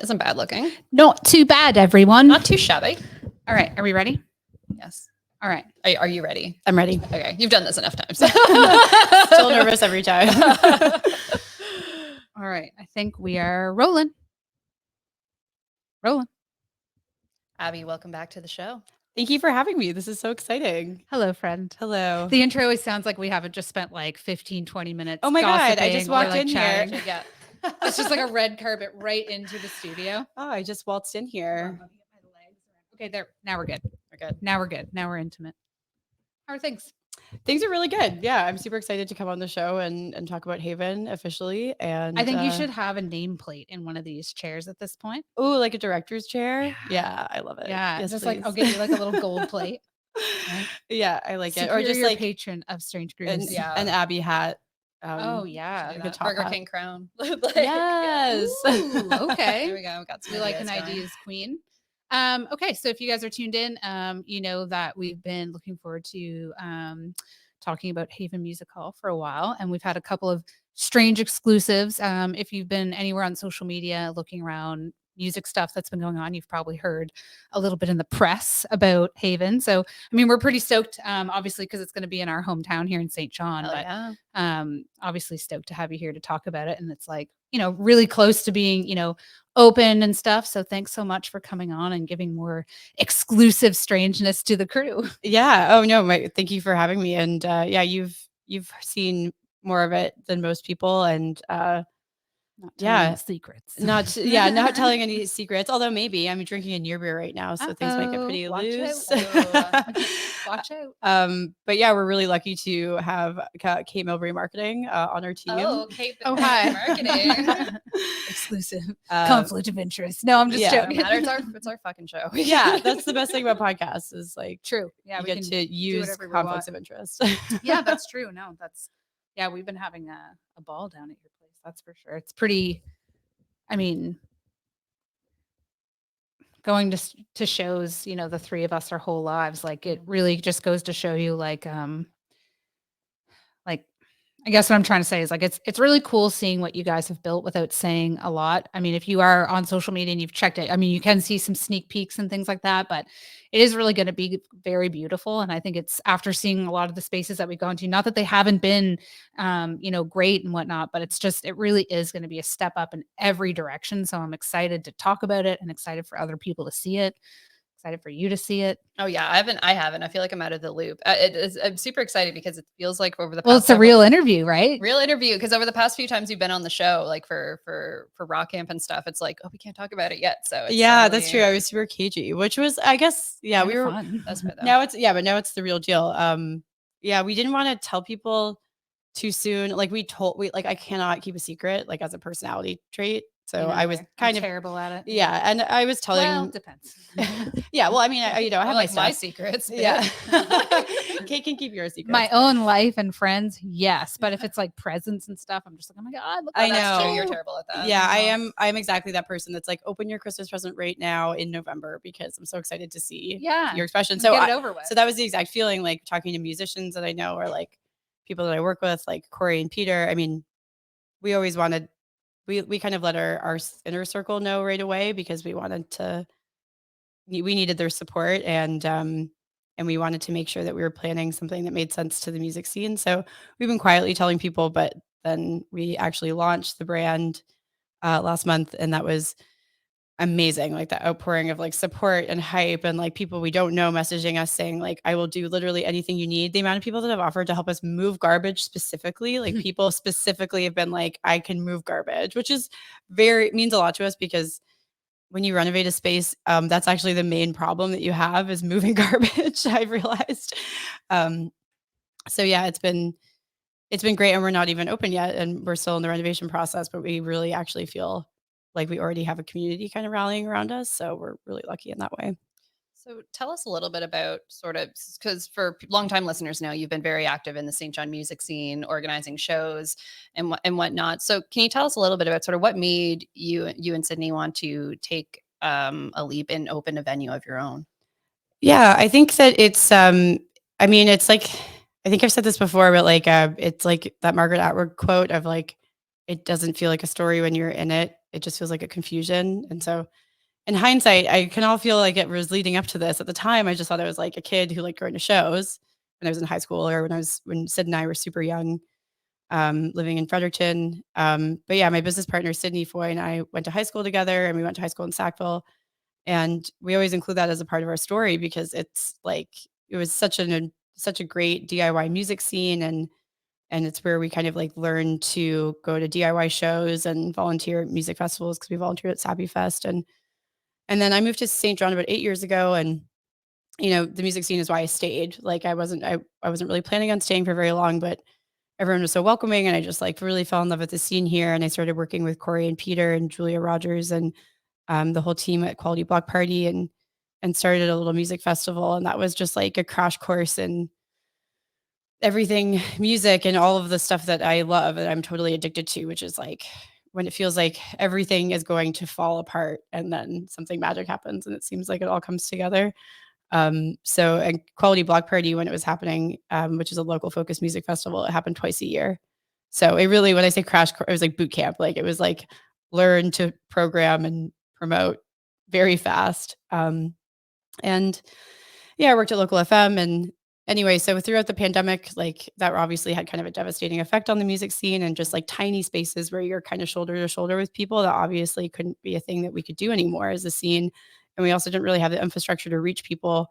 Isn't bad looking. Not too bad, everyone. Not too shabby. All right. Are we ready? Yes. All right. Are you ready? I'm ready. Okay. You've done this enough times. Still nervous every time. All right. I think we are rolling. Rolling. Abby, welcome back to the show. Thank you for having me. This is so exciting. Hello, friend. Hello. The intro always sounds like we haven't just spent like 15, 20 minutes. Oh my God. I just gossiping or, walked like, in chatting. here. Yeah. It's just like a red carpet right into the studio. Oh, I just waltzed in here. Okay, there. Now we're good. We're good. Now we're good. Now we're intimate. How are things? Things are really good. Yeah, I'm super excited to come on the show and talk about Haven officially. And I think you should have a nameplate in one of these chairs at this point. Oh, like a director's chair? Yeah, I love it. Yeah, Yes, just please. like I'll get you like a little gold plate. Right? Yeah, I like it. Or just Superior like patron of Strange an, Grooves. Yeah. an Abby hat. Oh yeah, like a That top Burger hat. King crown. Yes. Ooh, okay. Here we go. We got some We like an ideas going. ideas queen. Okay, so if you guys are tuned in, you know that we've been looking forward to talking about Haven Music Hall for a while, and we've had a couple of strange exclusives. If you've been anywhere on social media looking around music stuff that's been going on, you've probably heard a little bit in the press about Haven. So, I mean, we're pretty stoked, obviously, because it's going to be in our hometown here in St. John. Hell But yeah. obviously stoked to have you here to talk about it. And it's like, you know, really close to being, you know, open and stuff. So thanks so much for coming on and giving more exclusive strangeness to the crew. Yeah. Oh no, thank you for having me. And yeah, you've seen more of it than most people. And Not telling Yeah. any secrets. not telling any secrets. Although maybe I'm drinking a near beer right now, so things might get pretty Watch loose. out. Watch out. But yeah, we're really lucky to have Kate Milbury Marketing on our team. Oh, Kate. Oh, hi. Marketing. Exclusive. Uh, Conflict of interest. No, I'm just yeah. joking. It's our fucking show. Yeah, that's the best thing about podcasts is like True. Yeah, you we get can to use whatever we conflicts want. of interest. Yeah, that's true. No, yeah, we've been having a ball down at your place. That's for sure. It's pretty, I mean, going to shows, you know, the three of us our whole lives, like it really just goes to show you like I guess what I'm trying to say is like it's really cool seeing what you guys have built without saying a lot. I mean, if you are on social media and you've checked it, I mean, you can see some sneak peeks and things like that, but it is really going to be very beautiful. And I think it's after seeing a lot of the spaces that we've gone to, not that they haven't been, you know, great and whatnot, but it's just it really is going to be a step up in every direction. So I'm excited to talk about it and excited for other people to see it. Excited for you to see it. Oh yeah, I haven't. I feel like I'm out of the loop. I'm super excited because it feels like over the past Well, it's a real interview, right? real interview. Because over the past few times you've been on the show, like for Rock Camp and stuff, it's like, oh, we can't talk about it yet. So it's Yeah, totally- that's true. I was super cagey, which was, I guess, yeah, Kinda we were. fun. That's good though. But now it's the real deal. Yeah, we didn't want to tell people too soon. Like I cannot keep a secret, like as a personality trait. So I was kind of terrible at it. yeah, and I was telling. Well, depends. Yeah, well, I mean, I I have my like my stuff. secrets. Yeah, bitch. Kate can keep your secrets. My own life and friends, yes. But if it's like presents and stuff, I'm just like, oh my God, look I at That's know. true. You're terrible at that. Yeah, I'm exactly that person that's like, open your Christmas present right now in November because I'm so excited to see Yeah. your expression. So So get it over with. So that was the exact feeling, like talking to musicians that I know or like people that I work with, like Corey and Peter. I mean, we always wanted, we kind of let our inner circle know right away because we needed their support and we wanted to make sure that we were planning something that made sense to the music scene. So we've been quietly telling people, but then we actually launched the brand last month, and that was amazing, like the outpouring of like support and hype and like people we don't know messaging us saying like, I will do literally anything you need. The amount of people that have offered to help us move garbage specifically, like people specifically have been like, I can move garbage, which is means a lot to us because when you renovate a space, that's actually the main problem that you have is moving garbage. I've realized. So yeah, it's been great, and we're not even open yet, and we're still in the renovation process, but we really actually feel like we already have a community kind of rallying around us. So we're really lucky in that way. So tell us a little bit about sort of, because for longtime listeners know you've been very active in the St. John music scene, organizing shows and whatnot. So can you tell us a little bit about sort of what made you and Sidney want to take a leap and open a venue of your own? Yeah, I think that it's, I mean, it's like, I think I've said this before, but like, it's like that Margaret Atwood quote of like, it doesn't feel like a story when you're in it. it just feels like a confusion. And so in hindsight, I can all feel like it was leading up to this. At the time, I just thought I was like a kid who liked going to shows when I was in high school, or when Sid and I were super young, living in Fredericton. But yeah, my business partner, Sidney Foy, and I went to high school together, and we went to high school in Sackville. And we always include that as a part of our story because it's like, it was such a great DIY music scene. And it's where we kind of like learned to go to DIY shows and volunteer at music festivals, because we volunteered at Sappy Fest. And then I moved to St. John about 8 years ago, and the music scene is why I stayed. Like I wasn't really planning on staying for very long, but everyone was so welcoming, and I just like really fell in love with the scene here. And I started working with Corey and Peter and Julia Rogers and the whole team at Quality Block Party, and started a little music festival. And that was just like a crash course in everything music and all of the stuff that I love and I'm totally addicted to, which is like when it feels like everything is going to fall apart and then something magic happens and it seems like it all comes together. So and Quality Block Party, when it was happening, which is a local focused music festival, it happened twice a year. So it really, when I say crash, it was like boot camp. Like it was like learn to program and promote very fast. And yeah, I worked at local FM. And anyway, so throughout the pandemic, like that obviously had kind of a devastating effect on the music scene, and just like tiny spaces where you're kind of shoulder to shoulder with people, that obviously couldn't be a thing that we could do anymore as a scene. And we also didn't really have the infrastructure to reach people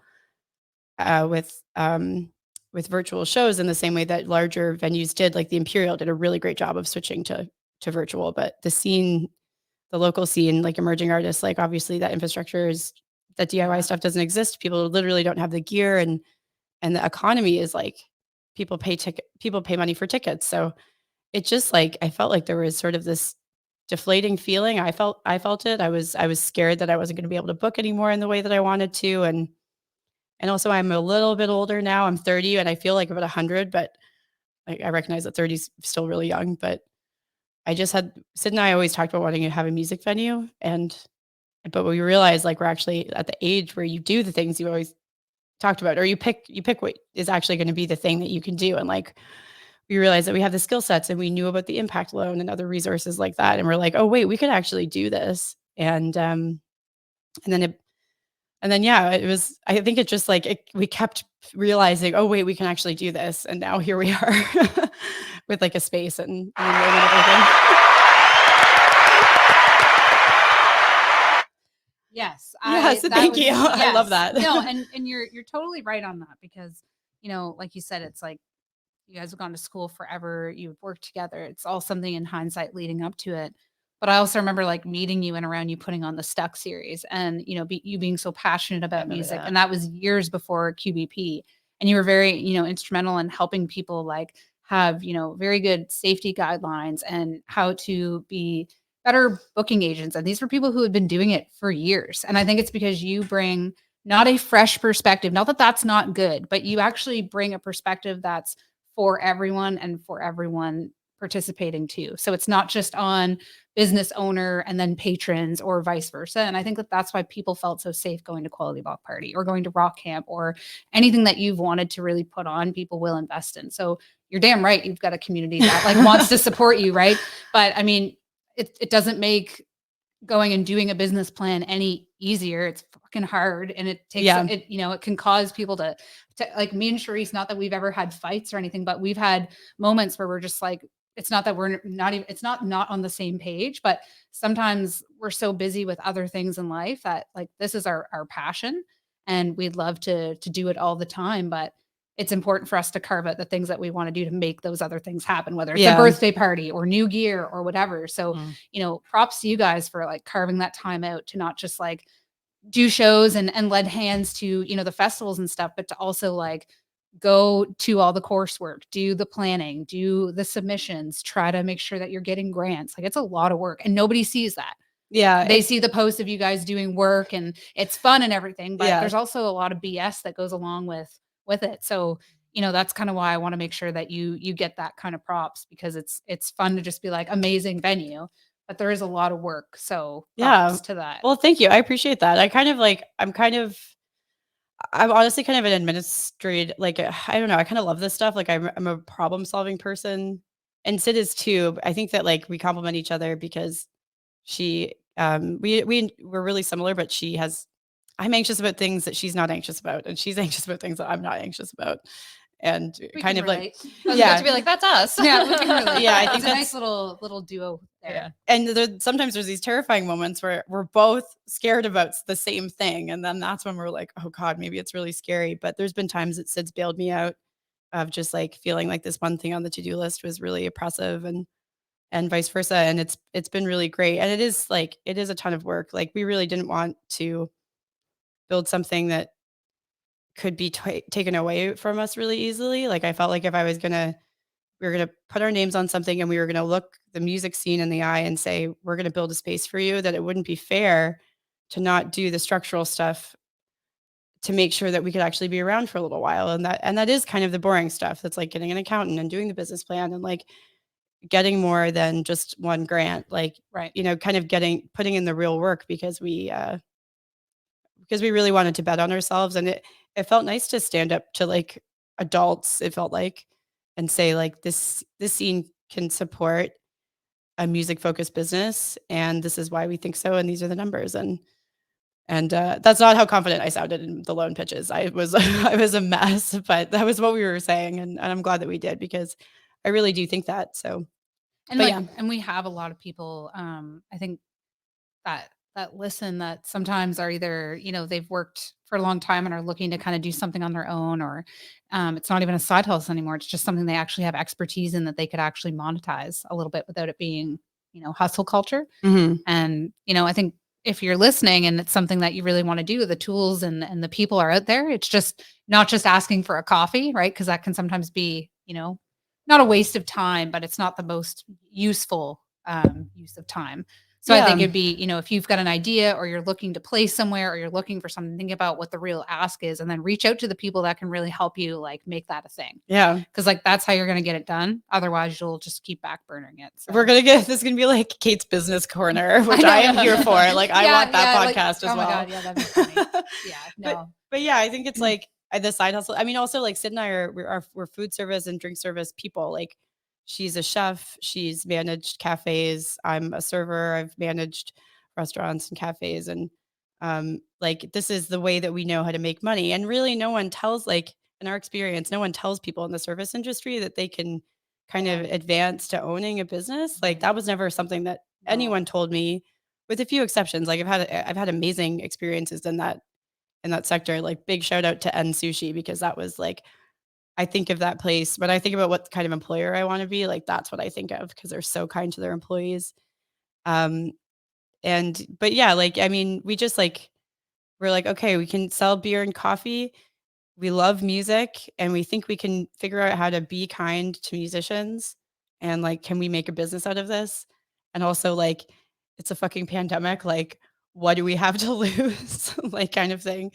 uh, with um, with virtual shows in the same way that larger venues did. Like the Imperial did a really great job of switching to virtual, but the local scene, like emerging artists, like obviously that infrastructure is that DIY stuff doesn't exist. People literally don't have the gear, and the economy is like people pay money for tickets. So it just like I felt like there was sort of this deflating feeling. I felt it. I was scared that I wasn't going to be able to book anymore in the way that I wanted to. And also I'm a little bit older now. I'm 30 and I feel like about 100, but I recognize that 30 is still really young. But I just had Sid and I always talked about wanting to have a music venue, but we realized like we're actually at the age where you do the things you always talked about, or you pick what is actually going to be the thing that you can do. And like we realized that we have the skill sets, and we knew about the impact loan and other resources like that. And we're like, oh wait, we could actually do this. And then yeah, it was, I think it just like we kept realizing, oh wait, we can actually do this. And now here we are with like a space and everything. Yes, Yes, that thank was you. I love yes. that. No, and you're totally right on that because, like you said, it's like you guys have gone to school forever, you've worked together. It's all something in hindsight leading up to it. But I also remember like meeting you and around you putting on the Stuck series and, you being so passionate I about remember music. that. And that was years before QBP. And you were very, instrumental in helping people like have, very good safety guidelines and how to be better booking agents. And these were people who had been doing it for years. And I think it's because you bring not a fresh perspective, not that that's not good, but you actually bring a perspective that's for everyone and for everyone participating too. So it's not just on business owner and then patrons or vice versa. And I think that that's why people felt so safe going to Quality Block Party or going to Rock Camp or anything that you've wanted to really put on, people will invest in. So you're damn right. You've got a community that like wants to support you. Right. But I mean, it doesn't make going and doing a business plan any easier. It's fucking hard. And it takes Yeah. it can cause people to like me and Charisse, not that we've ever had fights or anything, but we've had moments where we're just like, it's not that we're not even, it's not on the same page, but sometimes we're so busy with other things in life that like this is our passion and we'd love to do it all the time. But it's important for us to carve out the things that we want to do to make those other things happen, whether it's a birthday party or new gear or whatever. So, props to you guys for like carving that time out to not just like do shows and lend hands to, the festivals and stuff, but to also like go to all the coursework, do the planning, do the submissions, try to make sure that you're getting grants. Like it's a lot of work and nobody sees that. Yeah. They see the post of you guys doing work and it's fun and everything, but Yeah. there's also a lot of BS that goes along with it. So, that's kind of why I want to make sure that you get that kind of props because it's fun to just be like amazing venue, but there is a lot of work. So props to that. Well, thank you. I appreciate that. I'm honestly kind of an administrative, like, I don't know. I kind of love this stuff. Like I'm a problem solving person, and Sid is too. I think that like we complement each other because She, we were really similar, but I'm anxious about things that she's not anxious about, and she's anxious about things that I'm not anxious about. And We kind can of like, relate. I was about to be like, that's us. Yeah, we can relate. Yeah, I It's think a nice that's- little duo there. Yeah. and sometimes there's these terrifying moments where we're both scared about the same thing. And then that's when we're like, oh God, maybe it's really scary. But there's been times that Sid's bailed me out of just like feeling like this one thing on the to-do list was really oppressive, and vice versa. And it's been really great. And it is a ton of work. Like, we really didn't want to build something that could be taken away from us really easily. Like, I felt like if we were gonna put our names on something and we were gonna look the music scene in the eye and say, we're gonna build a space for you, that it wouldn't be fair to not do the structural stuff to make sure that we could actually be around for a little while. And that is kind of the boring stuff. That's like getting an accountant and doing the business plan and like getting more than just one grant. Like, Right. kind of putting in the real work because we really wanted to bet on ourselves. And it felt nice to stand up to like adults, it felt like, and say like, this scene can support a music focused business, and this is why we think so, and these are the numbers. And that's not how confident I sounded in the loan pitches. I was I was a mess, but that was what we were saying, and I'm glad that we did, because I really do think that. So, And but like, yeah. and we have a lot of people, I think that listen, that sometimes are either, they've worked for a long time and are looking to kind of do something on their own, or it's not even a side hustle anymore. It's just something they actually have expertise in that they could actually monetize a little bit without it being, hustle culture. Mhm. And, I think if you're listening and it's something that you really want to do, the tools and the people are out there. It's just not just asking for a coffee, right? Because that can sometimes be, not a waste of time, but it's not the most useful use of time. So I think Yeah. it'd be, if you've got an idea or you're looking to play somewhere or you're looking for something, think about what the real ask is, and then reach out to the people that can really help you like make that a thing. Yeah. Cause like that's how you're going to get it done. Otherwise you'll just keep back burning it. So. This is gonna be like Kate's business corner, which I am here for. Like, I want that podcast as oh my well. God, yeah, that'd be funny. Yeah, no. But yeah, I think it's like the side hustle. I mean, also like Sid and I we're food service and drink service people. Like, she's a chef, she's managed cafes. I'm a server. I've managed restaurants and cafes, and like, this is the way that we know how to make money. And really, no one tells, like, in our experience, no one tells people in the service industry that they can kind of advance to owning a business. Like, that was never something that anyone told me, with a few exceptions. Like, I've had amazing experiences in that sector. Like, big shout out to N Sushi, because that was like, I think of that place when I think about what kind of employer I want to be. Like, that's what I think of, because they're so kind to their employees. Um, but yeah, like, I mean, we're like, okay, we can sell beer and coffee. We love music, and we think we can figure out how to be kind to musicians. And like, can we make a business out of this? And also, like, it's a fucking pandemic. Like, what do we have to lose? Like, kind of thing.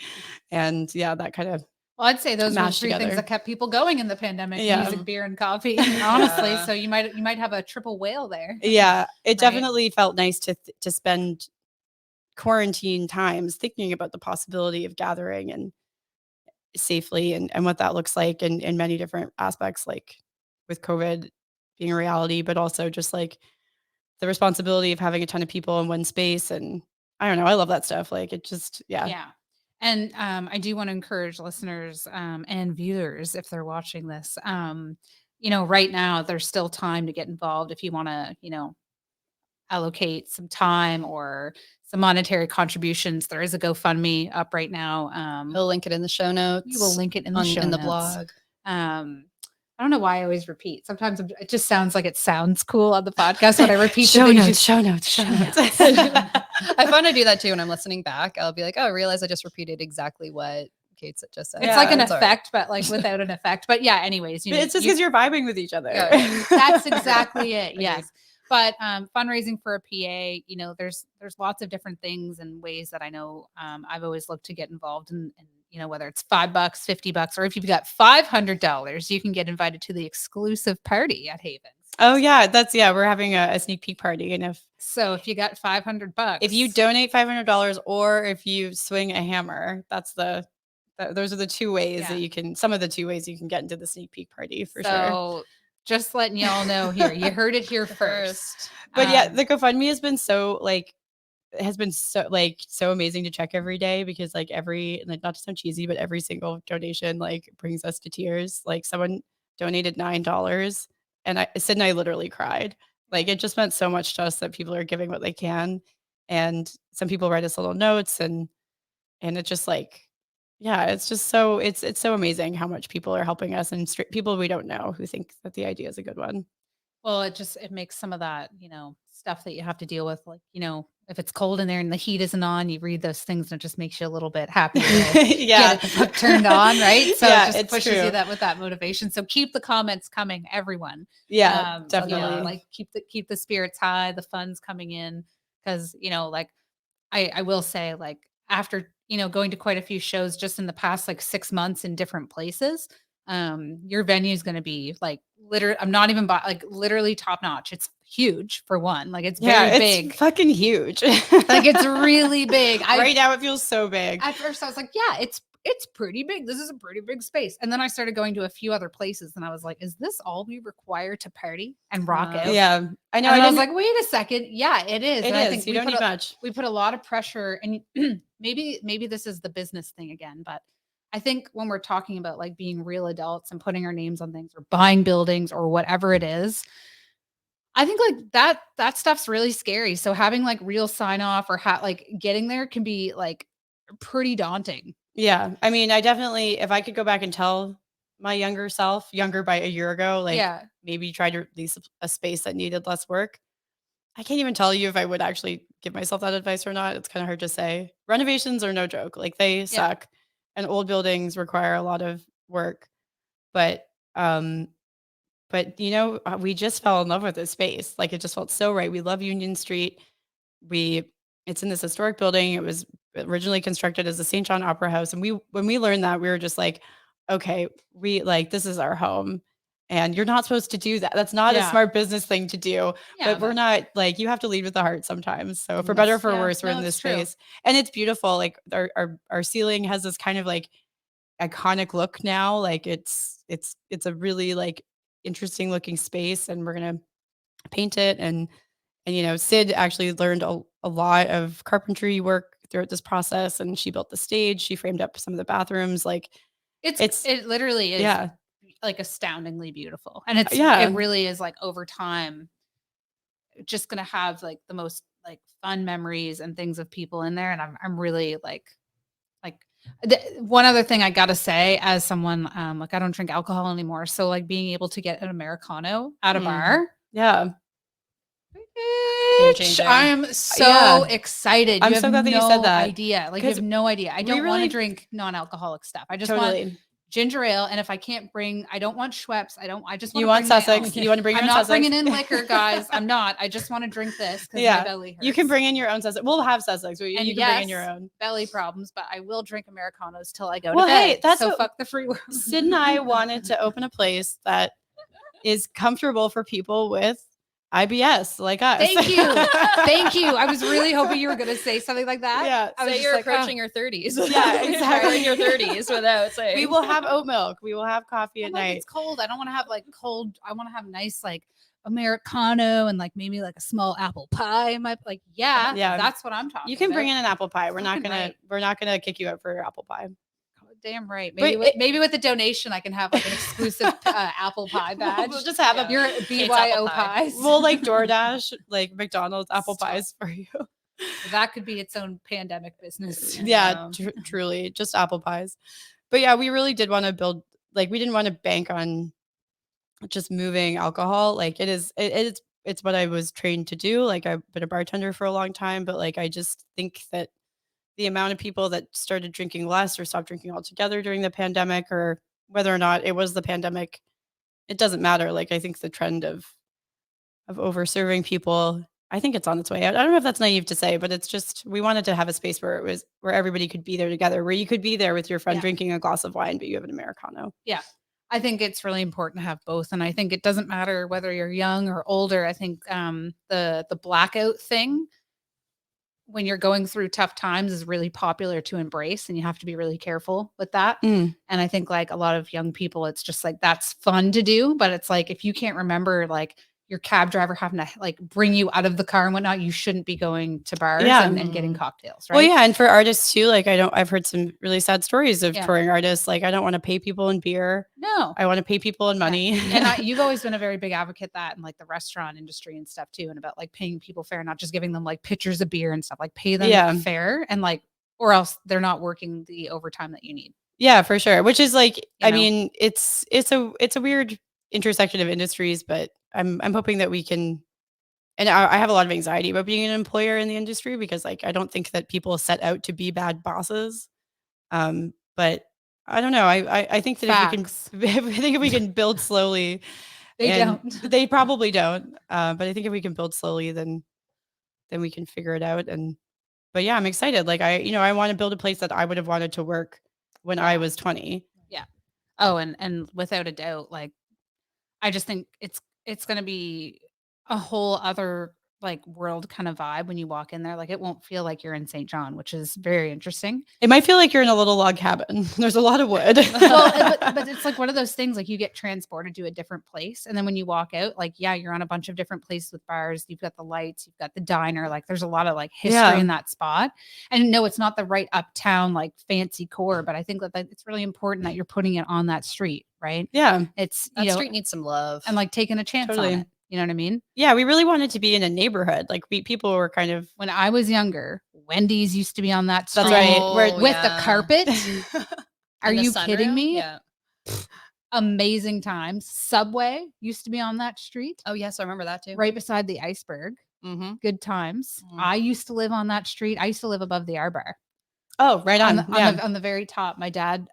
And yeah, that kind of Well, I'd say those were the mashed three things together. that kept people going in the pandemic: Yeah. music, beer, and coffee. Honestly, Yeah. so you might have a triple whale there. Yeah, it Right. definitely felt nice to spend quarantine times thinking about the possibility of gathering and safely, and what that looks like in many different aspects, like with COVID being a reality, but also just like the responsibility of having a ton of people in one space. And I don't know, I love that stuff. Like, it just, yeah. Yeah. And I do want to encourage listeners and viewers, if they're watching this, right now there's still time to get involved if you want to, allocate some time or some monetary contributions. There is a GoFundMe up right now. He'll link it in the show notes. We will link it in the show in the notes. blog. I don't know why I always repeat. Sometimes it just sounds like it sounds cool on the podcast when I repeat show the things notes, show notes, show notes. I find I do that too when I'm listening back. I'll be like, oh, I realize I just repeated exactly what Kate just said. It's like an It's all right. effect, but like without an effect. But yeah, anyways, It's just because you're vibing with each other. Yeah. that's exactly it. Agreed. Yes. But fundraising for a PA, there's lots of different things and ways that I know I've always looked to get involved in, whether it's $5, $50, or if you've got $500, you can get invited to the exclusive party at Havens. Oh yeah, we're having a sneak peek party, and if you got $500, if you donate $500, or if you swing a hammer, those are the two ways that you can. Some of the two ways you can get into the sneak peek party for sure. Just letting y'all know here. You heard it here first. But yeah, the GoFundMe has been so so amazing to check every day, because like not to sound cheesy, but every single donation like brings us to tears. Like someone donated $9, and Sid and I literally cried. Like it just meant so much to us that people are giving what they can, and some people write us little notes, and it's just like, yeah, it's just so it's so amazing how much people are helping us, and people we don't know who think that the idea is a good one. Well, it makes some of that, stuff that you have to deal with, like, if it's cold in there and the heat isn't on, you read those things and it just makes you a little bit happier to Yeah. get it the fuck turned on, right? So Yeah, it just it's pushes true. you that with that motivation. So keep the comments coming, everyone. Yeah, So, definitely. like keep the spirits high, the funds coming in, because like I will say, like, after, going to quite a few shows just in the past, like, 6 months in different places, your venue is gonna be, like, I'm not even like, literally top notch. It's huge, for one, like, it's Yeah, very it's big. fucking huge. Like, it's really big. Right now it feels so big. At first, I was like, "Yeah, it's pretty big. This is a pretty big space." And then I started going to a few other places, and I was like, "Is this all we require to party and rock out?" Yeah, I know. And I was like, "Wait a second. Yeah, it is." It And I is. think You don't need much. we put a lot of pressure, and maybe this is the business thing again, but I think when we're talking about like being real adults and putting our names on things or buying buildings or whatever it is, I think like that stuff's really scary. So having like real sign off or like getting there can be like pretty daunting. Yeah, I mean, I definitely, if I could go back and tell my younger self, younger by a year ago, like Yeah. maybe try to lease a space that needed less work. I can't even tell you if I would actually give myself that advice or not. It's kind of hard to say. Renovations are no joke. Like they Yeah. suck, and old buildings require a lot of work. But um we just fell in love with this space. Like it just felt so right. We love Union Street. We It's in this historic building. It was originally constructed as the St. John Opera House, and when we learned that, we were just like, okay, we like this is our home. And you're not supposed to do that. That's not a Yeah. smart business thing to do. Yeah, But we're not like, you have to lead with the heart sometimes. So for Yes. better or for Yeah. worse, we're No, in this it's true. space. And it's beautiful. Like our ceiling has this kind of like iconic look now. Like it's a really like interesting looking space, and we're gonna paint it. And Sid actually learned a lot of carpentry work throughout this process, and she built the stage. She framed up some of the bathrooms. Like It literally is yeah, like astoundingly beautiful. And it yeah, really is like over time just going to have like the most like fun memories and things of people in there, and I'm really like one other thing I got to say, as someone like I don't drink alcohol anymore, so like being able to get an americano at a bar. yeah. Game-changer. I am so Yeah. excited. I'm You so have glad that you no said that. idea. Like you have 'Cause no idea. I we don't want really to drink non-alcoholic stuff. I just want totally. ginger ale, and if I can't bring, I don't want Schweppes. I just want You to want bring my Sussex? own. You want to bring your I'm own not Sussex? bringing in liquor, guys. I'm not. I just want to drink this because my Yeah, belly hurts. you can bring in your own Sussex. We'll have Sussex. You And can bring in your yes, own. belly problems, but I will drink Americanos till I go Well, to bed. hey, that's so what fuck the free world. Sid and I wanted to open a place that is comfortable for people with IBS like us. Thank you. Thank you. I was really hoping you were going to say something like that. Yeah, I was Say just you're like, approaching your 30s. Yeah, exactly. In your 30s without saying. We will have oat milk. We will have coffee at like, night. it's cold. I don't want to have like cold. I want to have nice like Americano and like maybe like a small apple pie. Yeah, that's what I'm talking. You can bring about. in an apple pie. We're not Fucking gonna right. we're not gonna kick you out for your apple pie. Damn right. But Maybe with the donation, I can have like an exclusive apple pie badge. We'll just have Your BYO pies. We'll like DoorDash like McDonald's apple pies for you. That could be its own pandemic business. Yeah, truly, just apple pies. But yeah, we really did want to build, like, we didn't want to bank on just moving alcohol. Like it's what I was trained to do. Like I've been a bartender for a long time, but like I just think that the amount of people that started drinking less or stopped drinking altogether during the pandemic, or whether or not it was the pandemic, it doesn't matter. Like I think the trend of over serving people, I think it's on its way out. I don't know if that's naive to say, but it's just, we wanted to have a space where everybody could be there together, where you could be there with your friend drinking a glass of wine, but you have an Americano. Yeah. I think it's really important to have both. And I think it doesn't matter whether you're young or older. I think the blackout thing when you're going through tough times is really popular to embrace, and you have to be really careful with that. Mm. And I think like a lot of young people, it's just like that's fun to do, but it's like if you can't remember like your cab driver having to like bring you out of the car and whatnot, you shouldn't be going to bars Yeah. and getting cocktails, right? Well, yeah, and for artists too, like I've heard some really sad stories of Yeah. touring artists. Like I don't want to pay people in beer. No. I want to pay people in money. And you've always been a very big advocate that in like the restaurant industry and stuff too, and about like paying people fair, not just giving them like pitchers of beer and stuff, like pay them fair and like, or else they're not working the overtime that you need. Yeah, for sure. Which is like, You know? mean, it's a weird intersection of industries, but I'm hoping that we can. And I have a lot of anxiety about being an employer in the industry because like I don't think that people set out to be bad bosses. But I don't know. I think that Facts. if we can build slowly, They and don't. they probably don't. But I think if we can build slowly, then we can figure it out. But yeah, I'm excited. Like I want to build a place that I would have wanted to work when I was 20. Yeah. Oh, and without a doubt, like I just think it's going to be a whole other like world kind of vibe when you walk in there. Like it won't feel like you're in St. John, which is very interesting. It might feel like you're in a little log cabin. There's a lot of wood. Well, but it's like one of those things like you get transported to a different place. And then when you walk out, like, yeah, you're on a bunch of different places with bars. You've got the lights, you've got the diner. Like there's a lot of like history in that spot. And no, it's not the right uptown, like fancy core, but I think that it's really important that you're putting it on that street, right? Yeah. It's, that street needs some love. And like taking a chance on it. You know what I mean? Yeah, we really wanted to be in a neighborhood. Like people were kind of. When I was younger, Wendy's used to be on that street. That's right. With the carpet. Are you kidding me? Yeah. Amazing times. Subway used to be on that street. Oh yes, I remember that too. Right beside the iceberg. Mm-hmm. Good times. Mm-hmm. I used to live on that street. I used to live above the R Bar. Oh, right on. On the very top. My dad,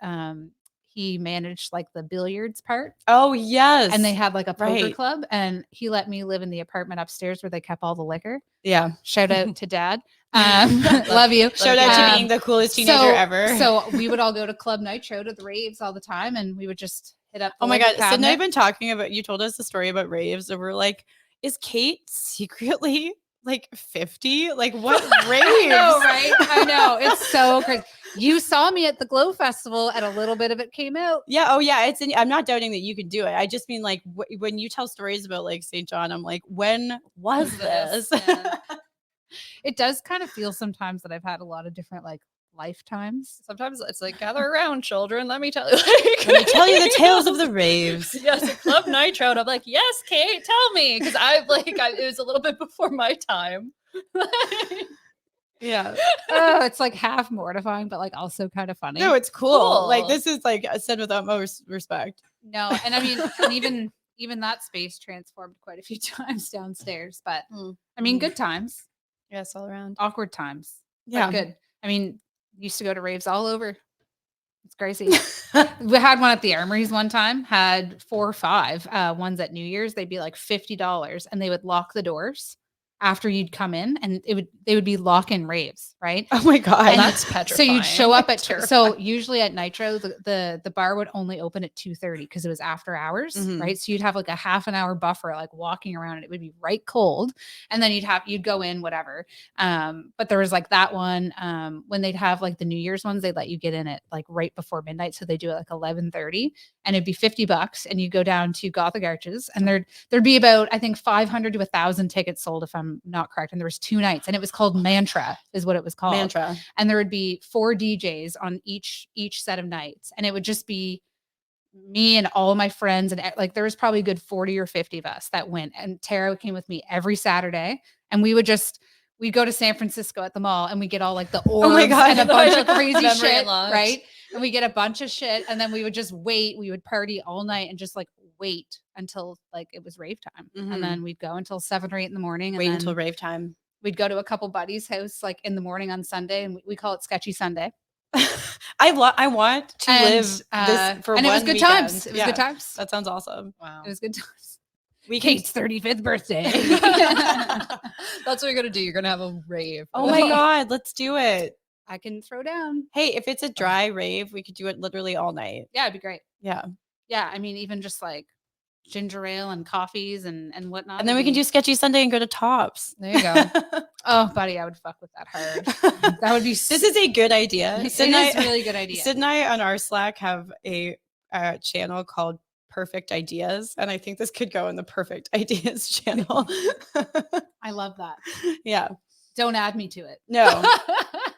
he managed like the billiards part. Oh, yes. And they had like a poker club, and he let me live in the apartment upstairs where they kept all the liquor. Yeah. Shout out to Dad. Love you. Shout out to being the coolest teenager ever. So we would all go to Club Nitro to the raves all the time, and we would just hit up the Oh my God. cabinet. Sidney, I've been talking about, you told us the story about raves, and we're like, is Kate secretly like 50? Like what raves? I know, right? I know. It's so crazy. You saw me at the Glow Festival and a little bit of it came out. Yeah. Oh yeah. I'm not doubting that you could do it. I just mean like when you tell stories about like St. John, I'm like, when was this? Yeah. It does kind of feel sometimes that I've had a lot of different like lifetimes. Sometimes it's like, gather around, children. Let me tell you. Let me tell you the tales of the raves. Yes, at Club Nitro. And I'm like, yes, Kate, tell me. Because it was a little bit before my time. Yeah. Oh, it's like half mortifying, but like also kind of funny. No, it's cool. Like this is like said with utmost respect. No, and I mean, and even that space transformed quite a few times downstairs. But I mean, good times. Yes, all around. Awkward times. Yeah, good. I mean, used to go to raves all over. It's crazy. We had one at the Armories one time. Had 4 or 5 ones at New Year's. They'd be like $50, and they would lock the doors after you'd come in, and they would be lock-in raves, right? Oh my God. And that's petrifying. So you'd show up at so usually at Nitro, the bar would only open at 2:30 because it was after hours, right? So you'd have like a half an hour buffer, like walking around, and it would be right cold, and then you'd go in, whatever. But there was like that one when they'd have like the New Year's ones, they'd let you get in it like right before midnight, so they do it like 11:30, and it'd be $50, and you go down to Gothic Arches, and there'd be about I think 500 to 1,000 tickets sold if I'm not correct, and there was 2 nights, and it was called Mantra is what it was called. Mantra. And there would be 4 DJs on each set of nights, and it would just be me and all my friends, and like there was probably a good 40 or 50 of us that went, and Tara came with me every Saturday, and we'd go to San Francisco at the mall, and we get all like the orbs and a bunch of crazy shit, right? And we get a bunch of shit, and then we would just wait. We would party all night and just like wait until like it was rave time, and then we'd go until 7 or 8 in the morning. And wait then until rave time. We'd go to a couple buddies' house like in the morning on Sunday, and we call it Sketchy Sunday. I want to live this for and one it was good weekend. times. It was good times. That sounds awesome. Wow. It was good times. Kate's 35th birthday. That's what you're gonna do. You're gonna have a rave. Oh my God, let's do it. I can throw down. Hey, if it's a dry rave, we could do it literally all night. Yeah, it'd be great. Yeah. Yeah, I mean, even just like ginger ale and coffees and whatnot. And then we can do Sketchy Sunday and go to Tops. There you go. Oh, buddy, I would fuck with that hard. That would be. This is a good idea. It is a really good idea. Sid and I on our Slack have a channel called Perfect Ideas, and I think this could go in the Perfect Ideas channel. I love that. Yeah. Don't add me to it. No.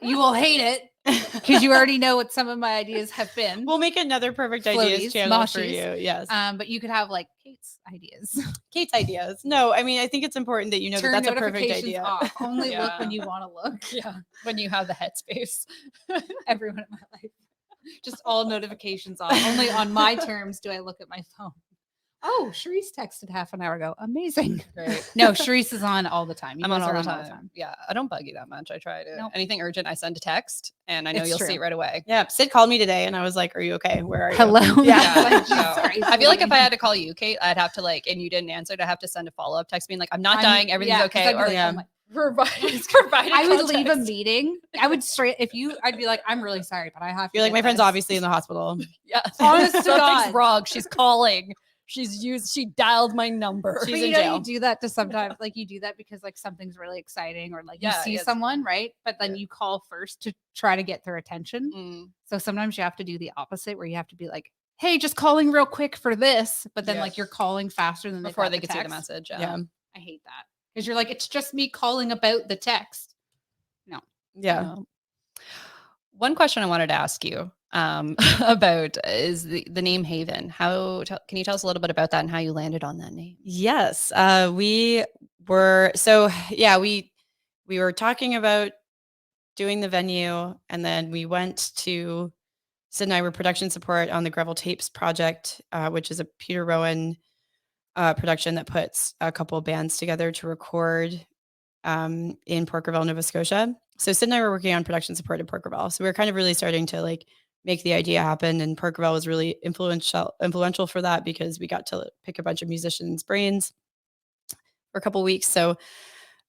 You will hate it because you already know what some of my ideas have been. We'll make another Perfect Floaties, Ideas channel for moshes. you. Yes. But you could have like Kate's ideas. Kate's ideas. No, I mean, I think it's important that you know Turn that that's a perfect notifications idea. off. Only Yeah. look when you want to look. Yeah. When you have the headspace. Everyone in my life. Just all notifications off. Only on my terms do I look at my phone. Oh, Sharice texted half an hour ago. Amazing. Great. No, Sharice is on all the time. You I'm on guys all are the time. Yeah. I don't bug you that much. I try to. Nope. Anything urgent, I send a text and I know It's you'll true. see it right away. Yeah. Sid called me today and I was like, are you okay? Where are you? Hello. Yeah. Like, So, sorry, I feel like if I sorry. had to call you, Kate, I'd have to like, and you didn't answer, I'd have to send a follow-up text being like, I'm not I'm- dying. Everything's yeah, 'cause okay. I'd be Or like, yeah. oh my- provide I would leave a context. meeting. I would straight if you. I'd be like, I'm really sorry, but I have. You're like, get my friend's this." obviously in the hospital. Yeah. Honest to Something's God. wrong. She's calling. She dialed my number. But She's you in know, jail. you do that to sometimes, like you do that because like something's really exciting or like you Yeah, see yes. someone, right? But then Yeah. you call first to try to get their attention. Mm, So sometimes you have to do the opposite where you have to be like, hey, just calling real quick for this. But then Yeah. like you're calling faster than before they they got could see the text. message. Yeah. I hate that because you're like, it's just me calling about the text. Yeah. Yeah. One question I wanted to ask you about is the name Haven. Can you tell us a little bit about that and how you landed on that name? Yes. We were, so yeah, we were talking about doing the venue and then we went to, Sid and I were production support on the Gravel Tapes project, which is a Peter Rowan production that puts a couple of bands together to record in Porkerville, Nova Scotia. So Sid and I were working on production support in Porkerville. So we were kind of really starting to like make the idea happen. And Porkerville was really influential for that because we got to pick a bunch of musicians' brains for a couple of weeks. So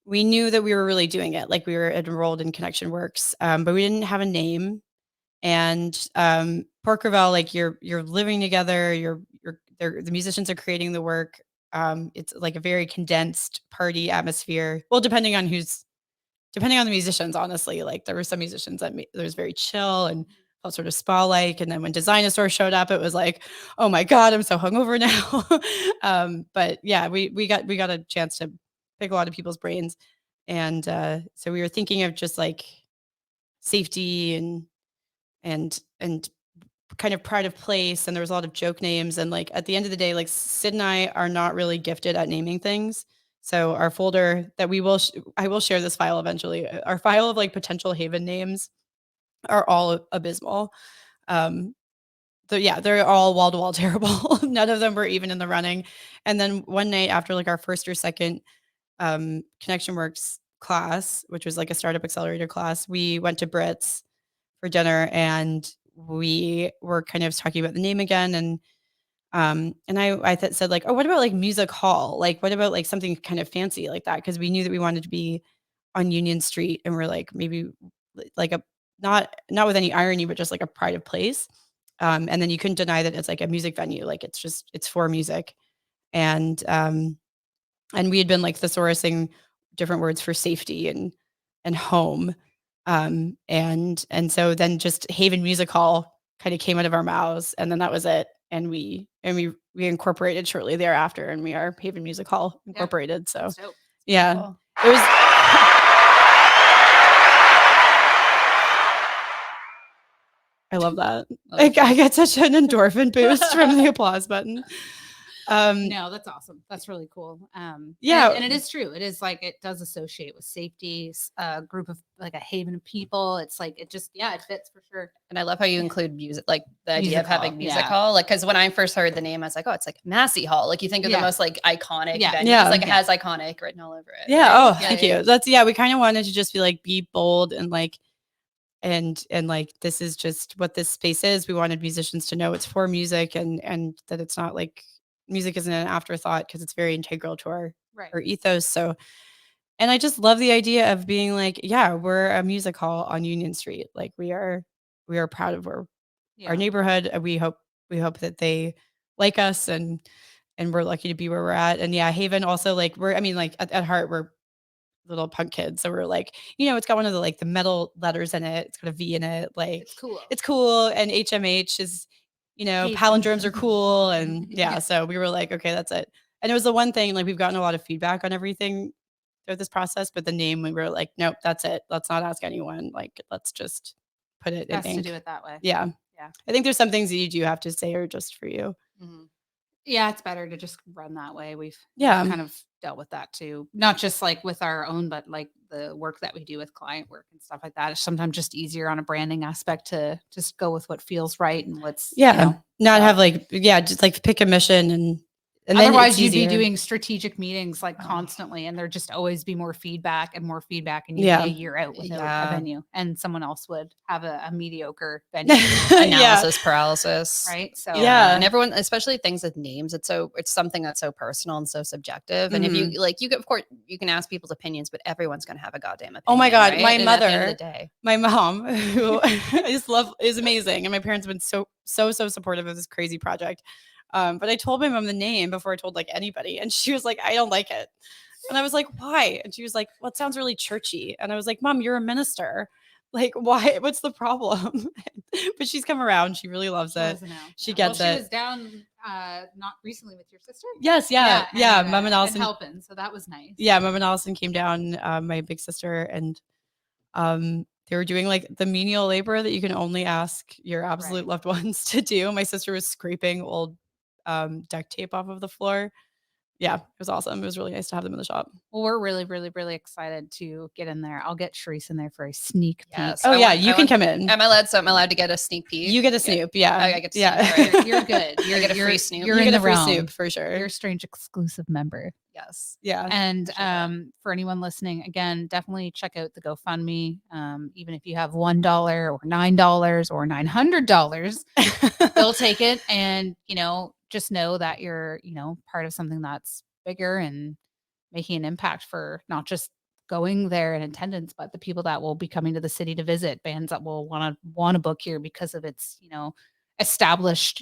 we knew that we were really doing it. Like we were enrolled in Connection Works, but we didn't have a name. And Porkerville, like you're living together, the musicians are creating the work. It's like a very condensed party atmosphere. Well, depending on the musicians, honestly, like there were some musicians that there was very chill and felt sort of spa-like. And then when Designosaur showed up, it was like, oh my God, I'm so hungover now. But yeah, we got a chance to pick a lot of people's brains. And so we were thinking of just like safety and kind of pride of place. And there was a lot of joke names. And like at the end of the day, like Sid and I are not really gifted at naming things. So our folder that I will share this file eventually. Our file of like potential Haven names are all abysmal. They're all wall to wall terrible. None of them were even in the running. And then one night after like our first or second Connection Works class, which was like a startup accelerator class, we went to Brits for dinner and we were kind of talking about the name again. And I said like, oh, what about like music hall? Like, what about like something kind of fancy like that? Because we knew that we wanted to be on Union Street, and we're like maybe like a not with any irony, but just like a pride of place. And then you couldn't deny that it's like a music venue, like it's for music, and we had been like thesaurusing different words for safety and home, and so then just Haven Music Hall kind of came out of our mouths, and then that was it. And we incorporated shortly thereafter, and we are Haven Music Hall Incorporated. So That's dope. yeah, Cool. it was. I love that. I get such an endorphin boost from the applause button. No, that's awesome. That's really cool. Yeah. and it is true. It is like it does associate with safety, a group of like a haven of people. It's like it just it fits for sure. And I love how you include music, like the idea Music of having hall, music yeah. hall. Like, because when I first heard the name, I was like, oh, it's like Massey Hall. Like, you think of the Yeah. most like iconic Yeah. venues. Yeah. Like, it has iconic written all over it. Yeah. right? Oh, Yeah, thank yeah, you. That's we kind of wanted to just be bold and like, and like this is just what this space is. We wanted musicians to know it's for music and that it's not like music isn't an afterthought because it's very integral to our ethos. So, and I just love the idea of being like, yeah, we're a music hall on Union Street. Like we are proud of our neighborhood. We hope that they like us and and we're lucky to be where we're at. And yeah, Haven also like like at heart we're little punk kids. So we're like, it's got one of the like the metal letters in it. It's got a V in it. Like It's cool. it's cool. And HMH is, Haven. palindromes are cool. And Yeah. so we were like, okay, that's it. And it was the one thing, like we've gotten a lot of feedback on everything through this process, but the name we were like, nope, that's it. Let's not ask anyone. Like, let's just put it in Best to ink. do it that way. Yeah. Yeah. I think there's some things that you do have to say are just for you. Yeah, it's better to just run that way. We've Yeah. kind of dealt with that too. Not just like with our own, but like the work that we do with client work and stuff like that. It's sometimes just easier on a branding aspect to just go with what feels right and what's not have like just like pick a mission and otherwise you'd be doing strategic meetings like constantly and there'd just always be more feedback and you'd be a year out without a venue and someone else would have a mediocre venue analysis paralysis, right? So and everyone, especially things with names, it's something that's so personal and so subjective. And if you like, of course you can ask people's opinions, but everyone's going to have a goddamn opinion. Oh my God. Right? My and mother, at the end of the day, my mom, who I just love, is amazing. And my parents have been so supportive of this crazy project. But I told my mom the name before I told like anybody. And she was like, I don't like it. And I was like, why? And she was like, well, it sounds really churchy. And I was like, Mom, you're a minister. Like, why? What's the problem? But she's come around. She really loves it. She gets it. She was down not recently with your sister. Yes. Yeah. Mom and Allison helping. So that was nice. Yeah. Mom and Allison came down, my big sister, and they were doing like the menial labor that you can only ask your absolute loved ones to do. My sister was scraping old duct tape off of the floor. Yeah, it was awesome. It was really nice to have them in the shop. Well, we're really, really, really excited to get in there. I'll get Sharice in there for a sneak peek. Yes. Oh yeah, you can come in. Am I allowed to get a sneak peek? You get a snoop. Yeah, I get to snoop. You're good. You get a free snoop. You're in the free realm. snoop for sure. You're a strange exclusive member. Yes. Yeah. And for anyone listening, again, definitely check out the GoFundMe. Even if you have $1 or $9 or $900, they'll take it. And just know that you're part of something that's bigger and making an impact for not just going there in attendance, but the people that will be coming to the city to visit, bands that will want to book here because of its established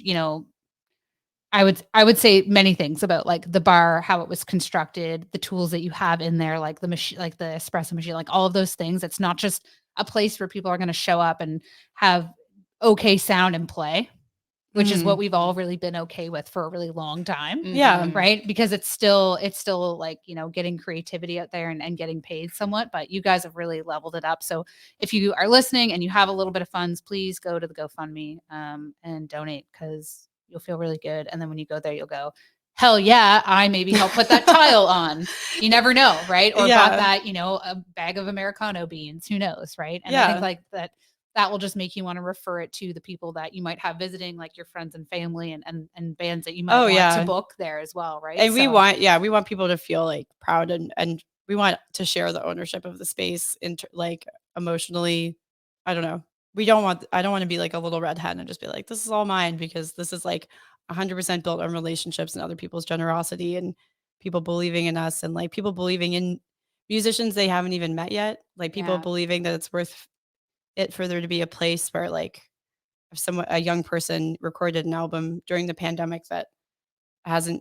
I would say many things about like the bar, how it was constructed, the tools that you have in there, like the machine, like the espresso machine, like all of those things. It's not just a place where people are going to show up and have okay sound and play, which is what we've all really been okay with for a really long time. Yeah. Right. Because it's still like, getting creativity out there and getting paid somewhat, but you guys have really leveled it up. So if you are listening and you have a little bit of funds, please go to the GoFundMe and donate because you'll feel really good. And then when you go there, you'll go, hell yeah, I maybe help put that tile on. You never know. Right. Or bought that, a bag of Americano beans, who knows. Right. And I think like that will just make you want to refer it to the people that you might have visiting, like your friends and family and bands that you might want to book there as well. Right. And we want people to feel like proud and we want to share the ownership of the space like emotionally. I don't know. I don't want to be like a little redhead and just be like, this is all mine, because this is like 100% built on relationships and other people's generosity and people believing in us and like people believing in musicians they haven't even met yet. Like people believing that it's worth it for there to be a place where like if a young person recorded an album during the pandemic that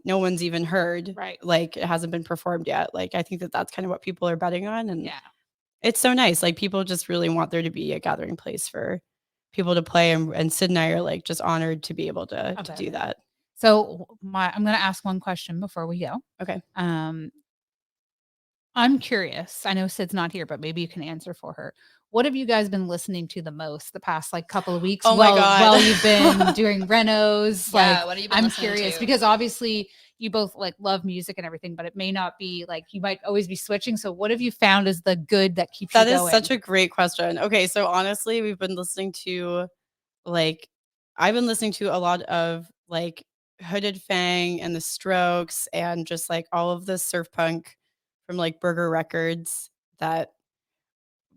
no one's even heard, right? Like it hasn't been performed yet. Like I think that's kind of what people are betting on. And it's so nice. Like people just really want there to be a gathering place for people to play. And Sid and I are like just honored to be able to do that. So I'm going to ask one question before we go. Okay. I'm curious. I know Sid's not here, but maybe you can answer for her. What have you guys been listening to the most the past like couple of weeks? Oh my God. While you've been doing renos, what have you been I'm listening curious to? Because obviously you both like love music and everything, but it may not be like you might always be switching. So what have you found is the good that keeps you going? That is such a great question. Okay, so honestly, we've been listening to I've been listening to a lot of like Hooded Fang and the Strokes and just like all of the surf punk from like Burger Records that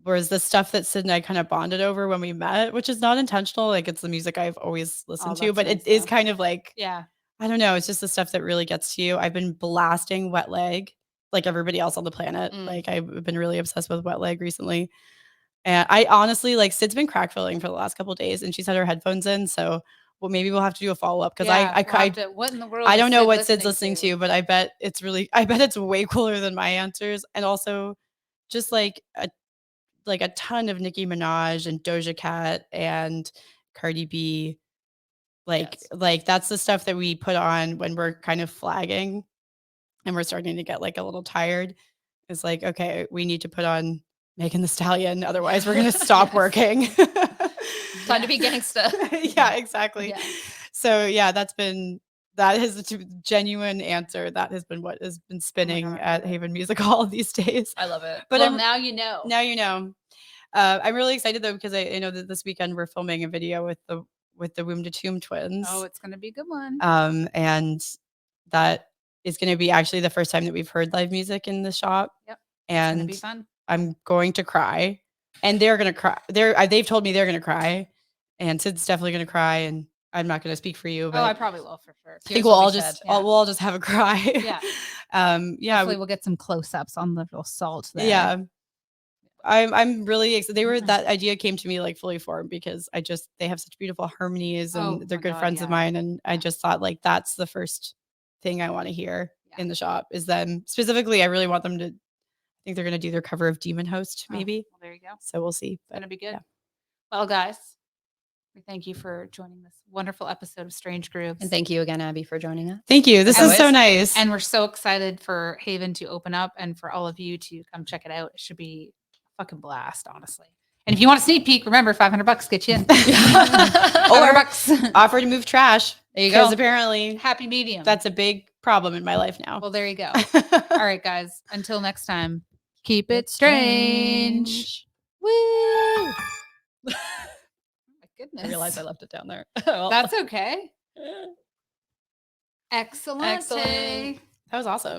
was the stuff that Sid and I kind of bonded over when we met, which is not intentional. Like it's the music I've always listened to, but it is kind of like, I don't know. It's just the stuff that really gets to you. I've been blasting Wet Leg like everybody else on the planet. Like I've been really obsessed with Wet Leg recently. And I honestly like Sid's been crack filling for the last couple of days and she's had her headphones in. So well, maybe we'll have to do a follow-up because Yeah, I, we'll have I to- what in the world? I is don't know Sid what Sid's listening to, but I bet it's way cooler than my answers. And also just like a ton of Nicki Minaj and Doja Cat and Cardi B. Like that's the stuff that we put on when we're kind of flagging and we're starting to get like a little tired. It's like, okay, we need to put on Megan Thee Stallion, otherwise we're gonna stop working. Time to be gangsta. Yeah, exactly. Yeah. So yeah, that is a genuine answer. That has been what has been spinning God, at Haven Music Hall these days. I love it. But Well, now you know. now you know. I'm really excited though because I know that this weekend we're filming a video with the Womb to Tomb twins. Oh, it's gonna be a good one. And that is going to be actually the first time that we've heard live music in the shop. Yep. And It's gonna be fun. I'm going to cry, and they're going to cry. They've told me they're going to cry, and Sid's definitely going to cry, and I'm not going to speak for you, but Oh, I probably will for sure. I think we'll all just have a cry. Yeah. Yeah. Hopefully we'll get some close-ups on the little salt there. Yeah. I'm really excited. That idea came to me like fully formed because they have such beautiful harmonies and Oh they're my good God, friends of yeah. mine. And I just thought like, that's the first thing I want to hear in the shop is them specifically. I really want them to, I think they're going to do their cover of Demon Host maybe. Well, there you go. So we'll see. It's gonna be good. yeah. Well, guys, we thank you for joining this wonderful episode of Strange Grooves. And thank you again, Abby, for joining us. Thank you. This is so nice. And we're so excited for Haven to open up and for all of you to come check it out. It should be a fucking blast, honestly. And if you want a sneak peek, remember $500 get you in. $500 offer to move trash. There you go. Because apparently Happy medium. that's a big problem in my life now. Well, there you go. All right, guys. Until next time, keep it strange. Woo! Oh my goodness. I realized I left it down there. That's okay. Excellent. Excellent. That was awesome.